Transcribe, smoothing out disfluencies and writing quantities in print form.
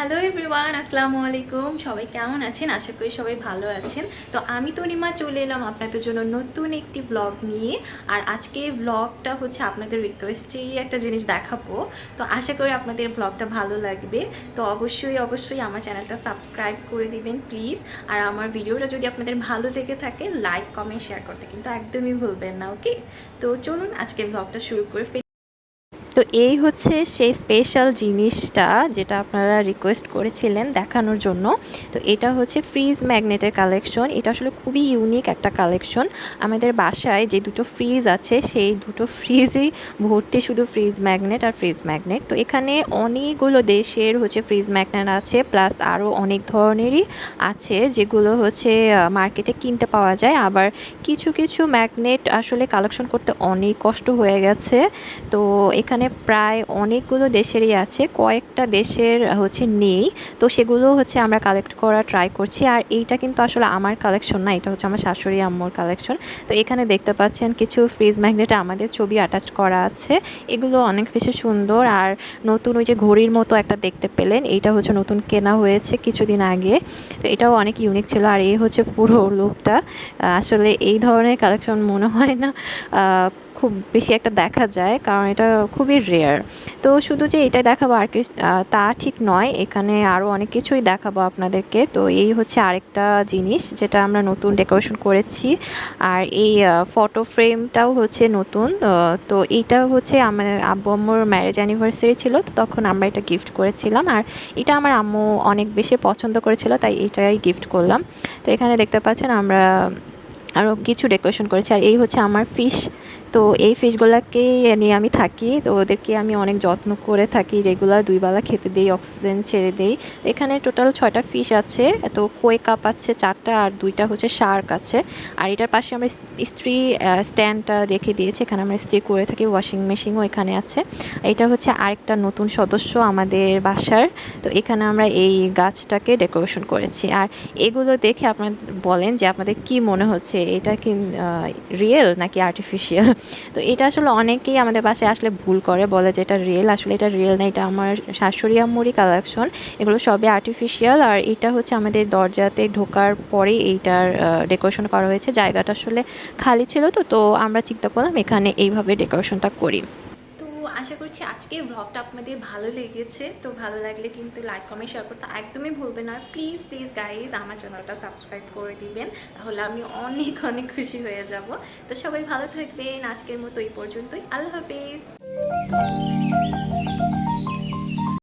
Hello everyone, আসসালামু আলাইকুম। সবাই কেমন আছেন? আশা করি সবাই ভালো আছেন। তো আমি তনিমা চলে এলাম আপনাদের জন্য নতুন একটি ব্লগ নিয়ে। আর আজকে ব্লগটা হচ্ছে আপনাদের রিকোয়েস্টেই একটা জিনিস দেখাবো। তো আশা করি আপনাদের ব্লগটা ভালো লাগবে। তো অবশ্যই আমার চ্যানেলটা সাবস্ক্রাইব করে দিবেন প্লিজ। আর আমার ভিডিওটা যদি আপনাদের ভালো লেগে থাকে লাইক কমেন্ট শেয়ার করতে কিন্তু একদমই ভুলবেন না, ওকে? তো চলুন আজকে ব্লগটা শুরু করে তো এই হচ্ছে সেই স্পেশাল জিনিসটা যেটা আপনারা রিকোয়েস্ট করেছিলেন দেখানোর জন্য। তো এটা হচ্ছে ফ্রিজ ম্যাগনেটের কালেকশন। এটা আসলে খুবই ইউনিক একটা কালেকশন। আমাদের বাসায় যে দুটো ফ্রিজ আছে সেই দুটো ফ্রিজই ভর্তি শুধু ফ্রিজ ম্যাগনেট আর ফ্রিজ ম্যাগনেট। তো এখানে অনেকগুলো দেশের হচ্ছে ফ্রিজ ম্যাগনেট আছে, প্লাস আরও অনেক ধরনেরই আছে যেগুলো হচ্ছে মার্কেটে কিনতে পাওয়া যায়। আবার কিছু কিছু ম্যাগনেট আসলে কালেকশন করতে অনেক কষ্ট হয়ে গেছে। তো এখানে প্রায় অনেকগুলো দেশেরই আছে, কয়েকটা দেশের হচ্ছে নেই। তো সেগুলো হচ্ছে আমরা কালেক্ট করা ট্রাই করছি। আর এইটা কিন্তু আসলে আমার কালেকশন না, এটা হচ্ছে আমার শাশুড়ি আম্মুর কালেকশন। তো এখানে দেখতে পাচ্ছেন কিছু ফ্রিজ ম্যাগনেটে আমাদের ছবি অ্যাটাচ করা আছে। এগুলো অনেক বেশি সুন্দর। আর নতুন ওই যে ঘড়ির মতো একটা দেখতে পেলেন, এইটা হচ্ছে নতুন কেনা হয়েছে কিছুদিন আগে। তো এটাও অনেক ইউনিক ছিল। আর এই হচ্ছে পুরো লুকটা। আসলে এই ধরনের কালেকশন মনে হয় না খুব বেশি একটা দেখা যায়, কারণ এটা খুবই রেয়ার। তো শুধু যে এটাই দেখাবো আর কি তা ঠিক নয়, এখানে আরও অনেক কিছুই দেখাবো আপনাদেরকে। তো এই হচ্ছে আরেকটা জিনিস যেটা আমরা নতুন ডেকোরেশন করেছি। আর এই ফটো ফ্রেমটাও হচ্ছে নতুন। তো এইটা হচ্ছে আমার আব্বু আম্মুর ম্যারেজ অ্যানিভার্সারি ছিল, তো তখন আমরা এটা গিফট করেছিলাম। আর এটা আমার আম্মু অনেক বেশি পছন্দ করেছিল, তাই এটাই গিফট করলাম। তো এখানে দেখতে পাচ্ছেন আমরা আরও কিছু ডেকোরেশন করেছি। আর এই হচ্ছে আমার ফিশ। তো এই ফিশগুলোকে নিয়ে আমি থাকি, তো ওদেরকে আমি অনেক যত্ন করে থাকি, রেগুলার 2 বেলা খেতে দিই, অক্সিজেন ছেড়ে দিই। তো এখানে টোটাল 6টা ফিশ আছে। তো কই কাপ আছে 4টা, আর 2টা হচ্ছে শার্ক আছে। আর এটার পাশে আমরা ইস্ত্রি স্ট্যান্ডটা রেখে দিয়েছি, এখানে আমরা ইস্ত্রি করে থাকি। ওয়াশিং মেশিনও এখানে আছে। এটা হচ্ছে আরেকটা নতুন সদস্য আমাদের বাসার। তো এখানে আমরা এই গাছটাকে ডেকোরেশন করেছি। আর এগুলো দেখে আপনারা বলেন যে আপনাদের কি মনে হচ্ছে, এটা কি রিয়েল নাকি আর্টিফিশিয়াল? তো এটা আসলে অনেকেই আমাদের বাসায় আসলে ভুল করে, বলে যে এটা রিয়েল। আসলে এটা রিয়েল না, এটা আমার শাশুড়ি আম্মুরই কালেকশন। এগুলো সবই আর্টিফিশিয়াল। আর এটা হচ্ছে আমাদের দরজাতে ঢোকার পরে এইটার ডেকোরেশন করা হয়েছে। জায়গাটা আসলে খালি ছিল, তো আমরা চিন্তা করলাম এখানে এইভাবে ডেকোরেশনটা করি। তো আশা করছি আজকের ব্লগটা আপনাদের ভালো লেগেছে। তো ভালো লাগলে কিন্তু লাইক কমেন্ট শেয়ার করতে একদমই ভুলবেন না। আর প্লিজ গাইজ আমার চ্যানেলটা সাবস্ক্রাইব করে দিবেন, তাহলে আমি অনেক অনেক খুশি হয়ে যাব। তো সবাই ভালো থাকবেন। আজকের মতো এই পর্যন্তই। আল্লাহ হাফিজ।